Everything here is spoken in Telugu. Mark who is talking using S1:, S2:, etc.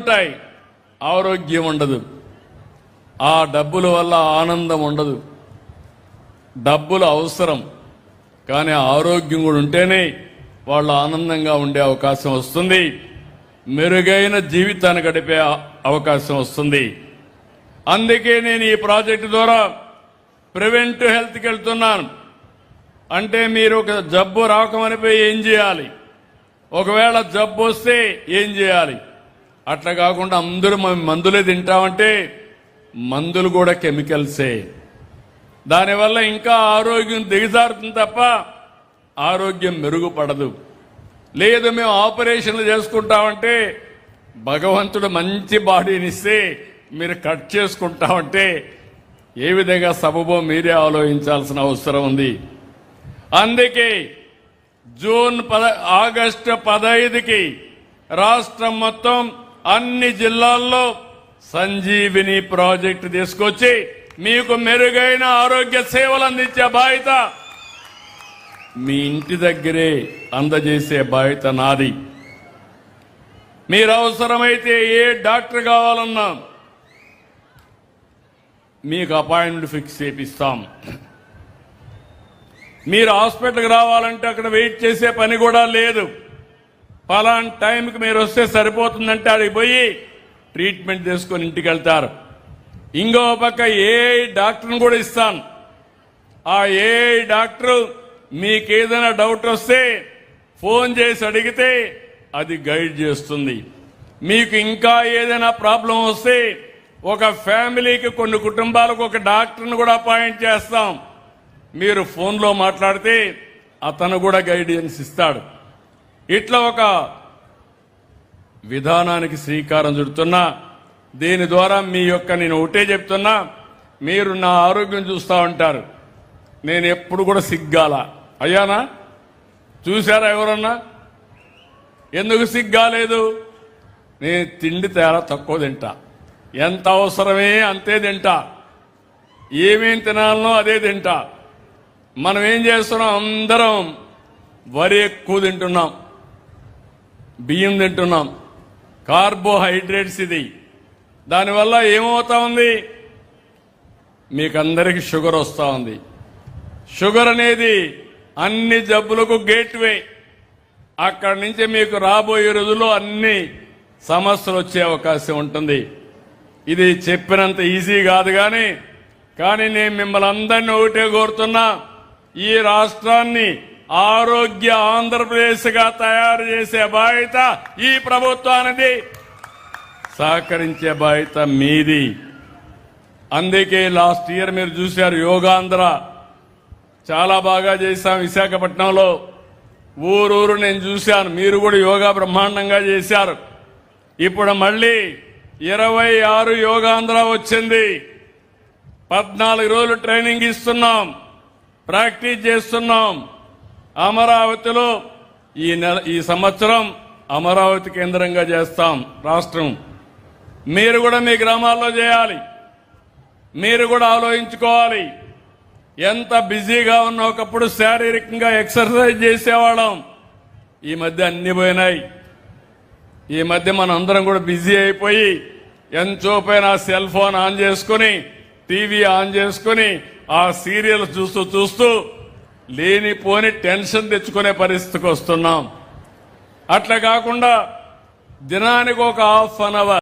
S1: ఉంటాయి, ఆరోగ్యం ఉండదు. ఆ డబ్బుల వల్ల ఆనందం ఉండదు. డబ్బులు అవసరం, కానీ ఆరోగ్యం కూడా ఉంటేనే వాళ్ళు ఆనందంగా ఉండే అవకాశం వస్తుంది, మెరుగైన జీవితాన్ని గడిపే అవకాశం వస్తుంది. అందుకే నేను ఈ ప్రాజెక్టు ద్వారా ప్రివెంటివ్ హెల్త్కి వెళ్తున్నాను. అంటే మీరు ఒక జబ్బు రాకమనిపోయి ఏం చేయాలి, ఒకవేళ జబ్బు వస్తే ఏం చేయాలి, అట్లా కాకుండా అందరూ మందులే తింటామంటే మందులు కూడా కెమికల్సే. దానివల్ల ఇంకా ఆరోగ్యం దిగజారుతుంది తప్ప ఆరోగ్యం మెరుగుపడదు. లేదు మేము ఆపరేషన్లు చేసుకుంటామంటే భగవంతుడు మంచి బాడీనిస్తే మీరు కట్ చేసుకుంటామంటే ఏ విధంగా సబబో మీరే ఆలోచించాల్సిన అవసరం ఉంది. అందుకే ఆగస్టు 15కి రాష్ట్రం మొత్తం అన్ని జిల్లాల్లో సంజీవిని ప్రాజెక్టు తీసుకొచ్చి మీకు మెరుగైన ఆరోగ్య సేవలు అందించే బాధ్యత మీ ఇంటి దగ్గరే అందజేసే బాధ్యత నాది. మీరు అవసరమైతే ఏ డాక్టర్ కావాలన్నా మీకు అపాయింట్మెంట్ ఫిక్స్ చేపిస్తాం. మీరు హాస్పిటల్కి రావాలంటే అక్కడ వెయిట్ చేసే పని కూడా లేదు. పలానా టైంకి మీరు వస్తే సరిపోతుందంటే అడిగి పోయి ట్రీట్మెంట్ చేసుకొని ఇంటికి వెళ్తారు. ఇంకో పక్క ఏ డాక్టర్ని కూడా ఇస్తాను. ఆ ఏ డాక్టరు మీకు ఏదైనా డౌట్ వస్తే ఫోన్ చేసి అడిగితే అది గైడ్ చేస్తుంది. మీకు ఇంకా ఏదైనా ప్రాబ్లం వస్తే ఒక ఫ్యామిలీకి కొన్ని కుటుంబాలకు ఒక డాక్టర్ని కూడా అపాయింట్ చేస్తాం. మీరు ఫోన్లో మాట్లాడితే అతను కూడా గైడెన్స్ ఇస్తాడు. ఇట్లా ఒక విధానానికి శ్రీకారం చుడుతున్నా. దీని ద్వారా నేను ఒకటే చెప్తున్నా, మీరు నా ఆరోగ్యం చూస్తూ ఉంటారు. నేను ఎప్పుడు కూడా సిగ్గాల అయ్యానా? చూశారా ఎవరన్నా? ఎందుకు సిగ్గాలేదు? నేను తిండి తేడా తక్కువ తింటా, ఎంత అవసరమే అంతే తింటా, ఏమేం తినాలనో అదే తింటా. మనం ఏం చేస్తున్నాం, అందరం వరి ఎక్కువ తింటున్నాం, బియ్యం తింటున్నాం, కార్బోహైడ్రేట్స్. ఇది దానివల్ల ఏమవుతా ఉంది, మీకందరికీ షుగర్ వస్తూ ఉంది. షుగర్ అనేది అన్ని జబ్బులకు గేట్వే. అక్కడి నుంచి మీకు రాబోయే రోజుల్లో అన్ని సమస్యలు వచ్చే అవకాశం ఉంటుంది. ఇది చెప్పినంత ఈజీ కాదు, కానీ నేను మిమ్మల్ని అందరినీ ఒకటే కోరుతున్నా, ఈ రాష్ట్రాన్ని ఆరోగ్య ఆంధ్రప్రదేశ్గా తయారు చేసే బాధ్యత ఈ ప్రభుత్వానికి, సహకరించే బాధ్యత మీది. అందుకే లాస్ట్ ఇయర్ మీరు చూశారు, యోగాంధ్ర చాలా బాగా చేశాం. విశాఖపట్నంలో ఊరూరు నేను చూశాను. మీరు కూడా యోగా బ్రహ్మాండంగా చేశారు. ఇప్పుడు మళ్ళీ 26 యోగాంధ్ర వచ్చింది. 14 రోజులు ట్రైనింగ్ ఇస్తున్నాం, ప్రాక్టీస్ చేస్తున్నాం. అమరావతిలో ఈ సంవత్సరం అమరావతి కేంద్రంగా చేస్తాం రాష్ట్రం. మీరు కూడా మీ గ్రామాల్లో చేయాలి. మీరు కూడా ఆలోచించుకోవాలి. ఎంత బిజీగా ఉన్న ఒకప్పుడు శారీరకంగా ఎక్సర్సైజ్ చేసేవాళ్ళం, ఈ మధ్య అన్ని పోయినాయి. ఈ మధ్య మన అందరం కూడా బిజీ అయిపోయి ఎంతోపైన సెల్ ఫోన్ ఆన్ చేసుకుని, టీవీ ఆన్ చేసుకుని ఆ సీరియల్ చూస్తూ లేనిపోని టెన్షన్ తెచ్చుకునే పరిస్థితికి వస్తున్నాం. అట్లా కాకుండా దినానికి ఒక ½ అన్ అవర్